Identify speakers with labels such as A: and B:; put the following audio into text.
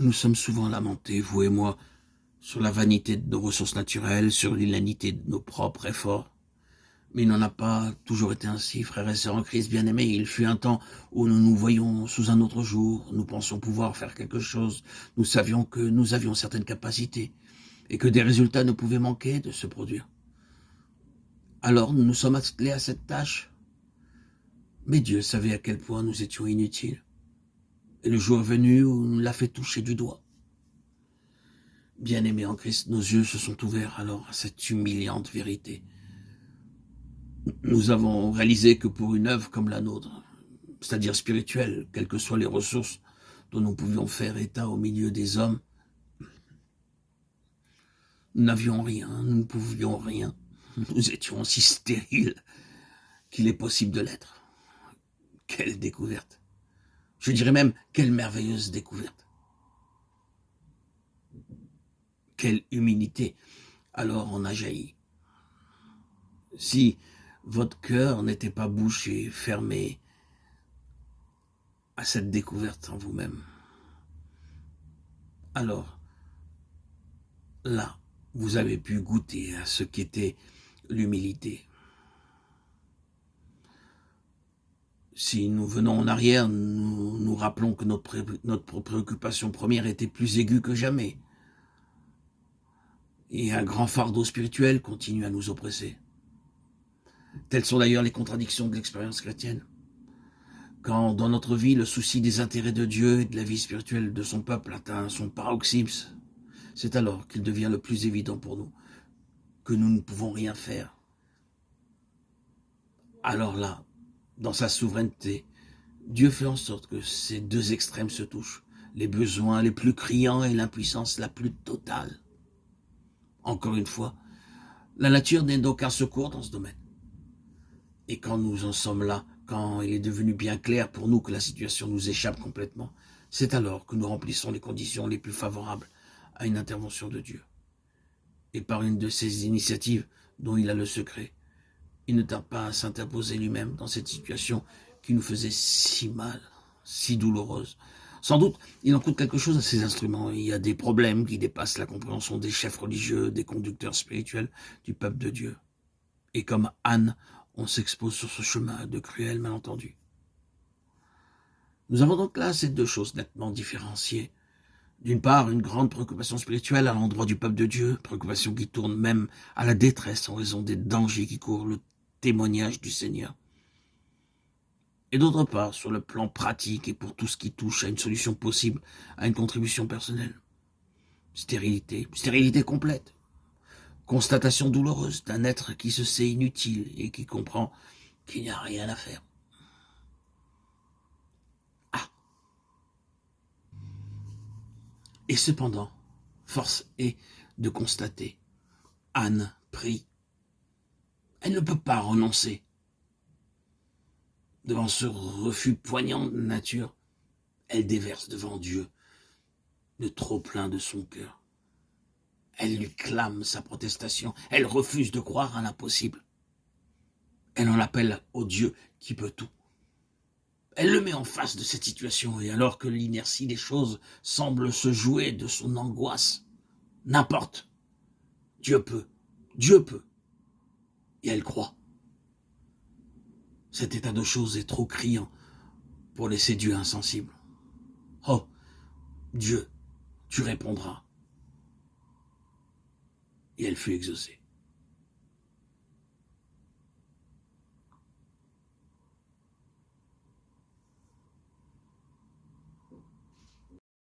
A: Nous sommes souvent lamentés, vous et moi, sur la vanité de nos ressources naturelles, sur l'inanité de nos propres efforts. Mais il n'en a pas toujours été ainsi, frères et sœurs en Christ bien-aimés. Il fut un temps où nous nous voyions sous un autre jour, nous pensions pouvoir faire quelque chose, nous savions que nous avions certaines capacités et que des résultats ne pouvaient manquer de se produire. Alors nous nous sommes attelés à cette tâche, mais Dieu savait à quel point nous étions inutiles. Et le jour est venu où il nous l'a fait toucher du doigt. Bien-aimés en Christ, nos yeux se sont ouverts alors à cette humiliante vérité. Nous avons réalisé que pour une œuvre comme la nôtre, c'est-à-dire spirituelle, quelles que soient les ressources dont nous pouvions faire état au milieu des hommes, nous n'avions rien, nous ne pouvions rien. Nous étions aussi stériles qu'il est possible de l'être. Quelle découverte! Je dirais même, quelle merveilleuse découverte! Quelle humilité! Alors on a jailli. Si votre cœur n'était pas bouché, fermé à cette découverte en vous-même, alors là, vous avez pu goûter à ce qu'était l'humilité. Si nous venons en arrière, nous nous rappelons que notre préoccupation première était plus aiguë que jamais. Et un grand fardeau spirituel continue à nous oppresser. Telles sont d'ailleurs les contradictions de l'expérience chrétienne. Quand dans notre vie, le souci des intérêts de Dieu et de la vie spirituelle de son peuple atteint son paroxysme, c'est alors qu'il devient le plus évident pour nous que nous ne pouvons rien faire. Alors là, dans sa souveraineté, Dieu fait en sorte que ces deux extrêmes se touchent, les besoins les plus criants et l'impuissance la plus totale. Encore une fois, la nature n'est d'aucun secours dans ce domaine. Et quand nous en sommes là, quand il est devenu bien clair pour nous que la situation nous échappe complètement, c'est alors que nous remplissons les conditions les plus favorables à une intervention de Dieu. Et par une de ces initiatives dont il a le secret, il ne tarde pas à s'interposer lui-même dans cette situation qui nous faisait si mal, si douloureuse. Sans doute, il en coûte quelque chose à ces instruments. Il y a des problèmes qui dépassent la compréhension des chefs religieux, des conducteurs spirituels du peuple de Dieu. Et comme Anne, on s'expose sur ce chemin de cruels malentendus. Nous avons donc là ces deux choses nettement différenciées. D'une part, une grande préoccupation spirituelle à l'endroit du peuple de Dieu, préoccupation qui tourne même à la détresse en raison des dangers qui courent le témoignage du Seigneur. Et d'autre part, sur le plan pratique et pour tout ce qui touche à une solution possible, à une contribution personnelle. Stérilité complète. Constatation douloureuse d'un être qui se sait inutile et qui comprend qu'il n'y a rien à faire. Ah! Et cependant, force est de constater, Anne prie. Elle ne peut pas renoncer. Devant ce refus poignant de nature, elle déverse devant Dieu le trop-plein de son cœur. Elle lui clame sa protestation. Elle refuse de croire à l'impossible. Elle en appelle au Dieu qui peut tout. Elle le met en face de cette situation et alors que l'inertie des choses semble se jouer de son angoisse, n'importe. Dieu peut. Dieu peut. Et elle croit. Cet état de choses est trop criant pour laisser Dieu insensible. Oh, Dieu, tu répondras. Et elle fut exaucée.